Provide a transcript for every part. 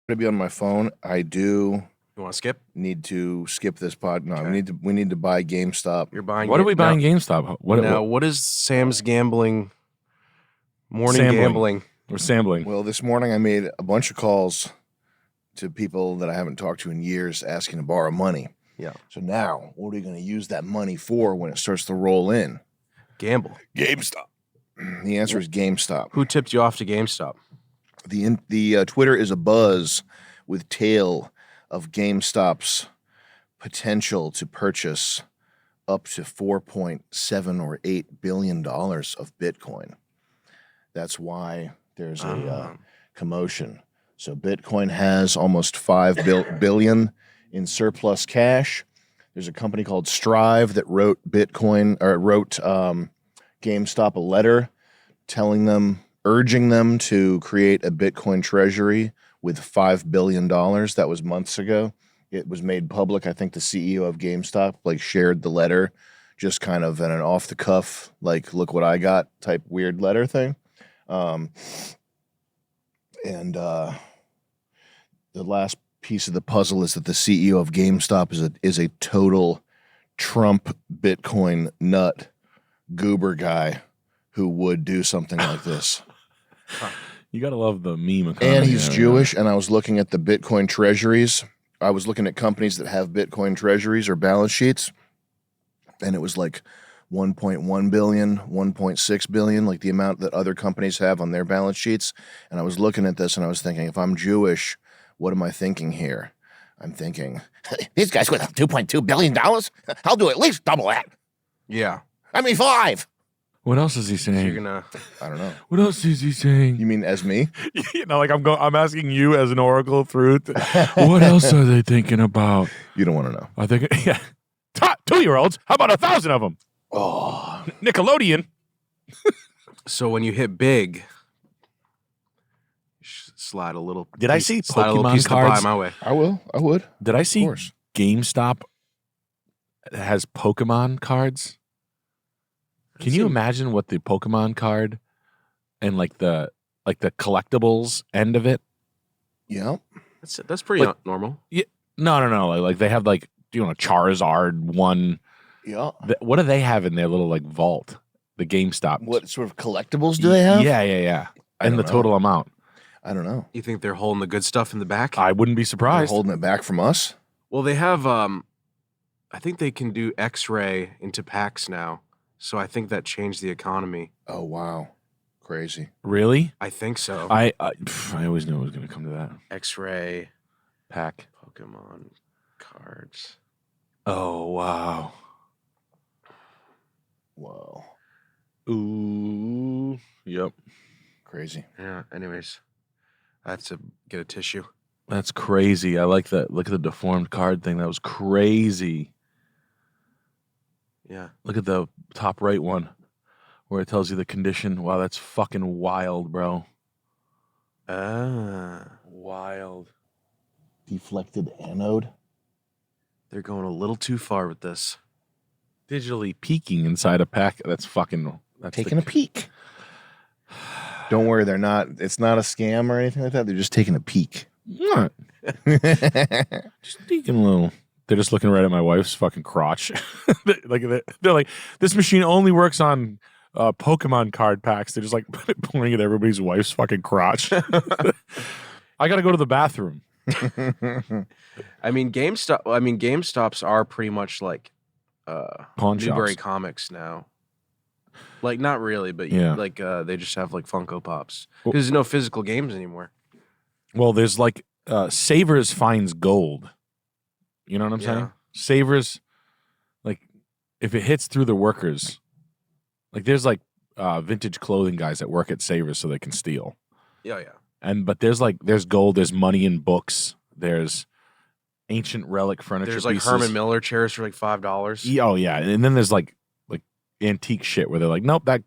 to be on my phone. I do You want to skip? need to skip this pod. No, Okay. we need to buy GameStop. You're buying. What are we buying GameStop? What is Sam's gambling? Morning Sambling. gambling. We're sampling. Well, this morning I made a bunch of calls to people that I haven't talked to in years asking to borrow money. Yeah. So now, what are you going to use that money for when it starts to roll in? Gamble. GameStop. The answer is GameStop. Who tipped you off to GameStop? The Twitter is abuzz with tale of GameStop's potential to purchase up to 4.7 or 8 billion dollars of Bitcoin. That's why there's a commotion. So Bitcoin has almost 5 billion in surplus cash. There's a company called Strive that wrote GameStop a letter urging them to create a Bitcoin treasury with $5 billion. That was months ago. It was made public. I think the CEO of GameStop shared the letter, just kind of in an off the cuff, look what I got type weird letter thing. The last piece of the puzzle is that the CEO of GameStop is a total Trump Bitcoin nut goober guy who would do something like this. You gotta love the meme economy. And he's Jewish, and I was looking at the Bitcoin treasuries. I was looking at companies that have Bitcoin treasuries or balance sheets, and it was like 1.1 billion, 1.6 billion, like the amount that other companies have on their balance sheets. And I was looking at this and I was thinking, if I'm Jewish, what am I thinking here? I'm thinking, these guys with $2.2 billion? I'll do at least double that. Yeah. I mean, 5. What else is he saying? You're gonna. I don't know. What else is he saying? You mean as me? I'm asking you as an oracle of truth. What else are they thinking about? You don't want to know. I think, yeah. 2-year-olds? How about 1,000 of them? Oh, Nickelodeon. So when you hit big, slide a little. Did I see slide a little Pokemon piece of the cards? pie my way? I would. Did I see Of course. GameStop has Pokemon cards? Can you imagine what the Pokemon card and the collectibles end of it? Yeah. That's pretty normal. Yeah. No. Like they have Charizard one. Yeah. What do they have in their little vault? The GameStop. What sort of collectibles do they have? Yeah. I And don't the know. total amount. I don't know. You think they're holding the good stuff in the back? I wouldn't be They're surprised. holding it back from us? Well, they have. I think they can do X-ray into packs now. So I think that changed the economy. Oh, wow. Crazy. Really? I think so. I always knew it was going to come to that. X-ray Pack. Pokemon cards. Oh, wow. Whoa. Ooh. Yep. Crazy. Yeah. Anyways, I have to get a tissue. That's crazy. I like that. Look at the deformed card thing. That was crazy. Yeah. Look at the top right one where it tells you the condition. Wow, that's fucking wild, bro. Wild. Deflected anode. They're going a little too far with this. Digitally peeking inside a pack. That's Taking a peek. Don't worry, they're not. It's not a scam or anything like that. They're just taking a peek. What? Just taking a little. They're just looking right at my wife's fucking crotch. They're like, this machine only works on Pokemon card packs. They're just pointing at everybody's wife's fucking crotch. I got to go to the bathroom. I mean, GameStops are pretty much like Pawn Newbury shops. Comics now. Not really, but Yeah. they just have Funko Pops because there's no physical games anymore. Well, there's Savers finds gold. You know what I'm saying? Savers, if it hits through the workers, there's vintage clothing guys that work at Savers so they can steal. Yeah. But there's gold, there's money in books, there's ancient relic furniture. There's pieces. Herman Miller chairs for $5. Oh yeah, and then there's antique shit where they're like, nope, that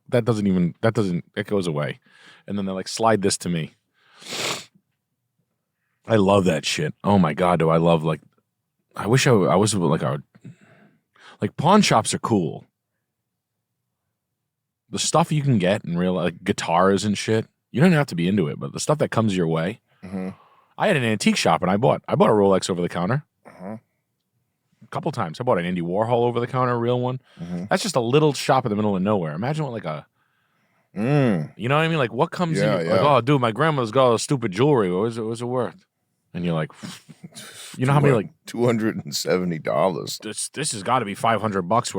goes away, and then they're slide this to me. I love that shit. Oh my god, do I love I wish I was pawn shops are cool. The stuff you can get in real guitars and shit. You don't have to be into it, but the stuff that comes your way. Mm-hmm. I had an antique shop and I bought a Rolex over the counter. Uh-huh. A couple times. I bought an Andy Warhol over the counter, a real one. Mm-hmm. That's just a little shop in the middle of nowhere. Imagine what like a you know what I mean? Like what comes in? Like, oh, dude, my grandmother's got all this stupid jewelry. What was it worth? And you're like, you know how many like $270. this has got to be $500 worth.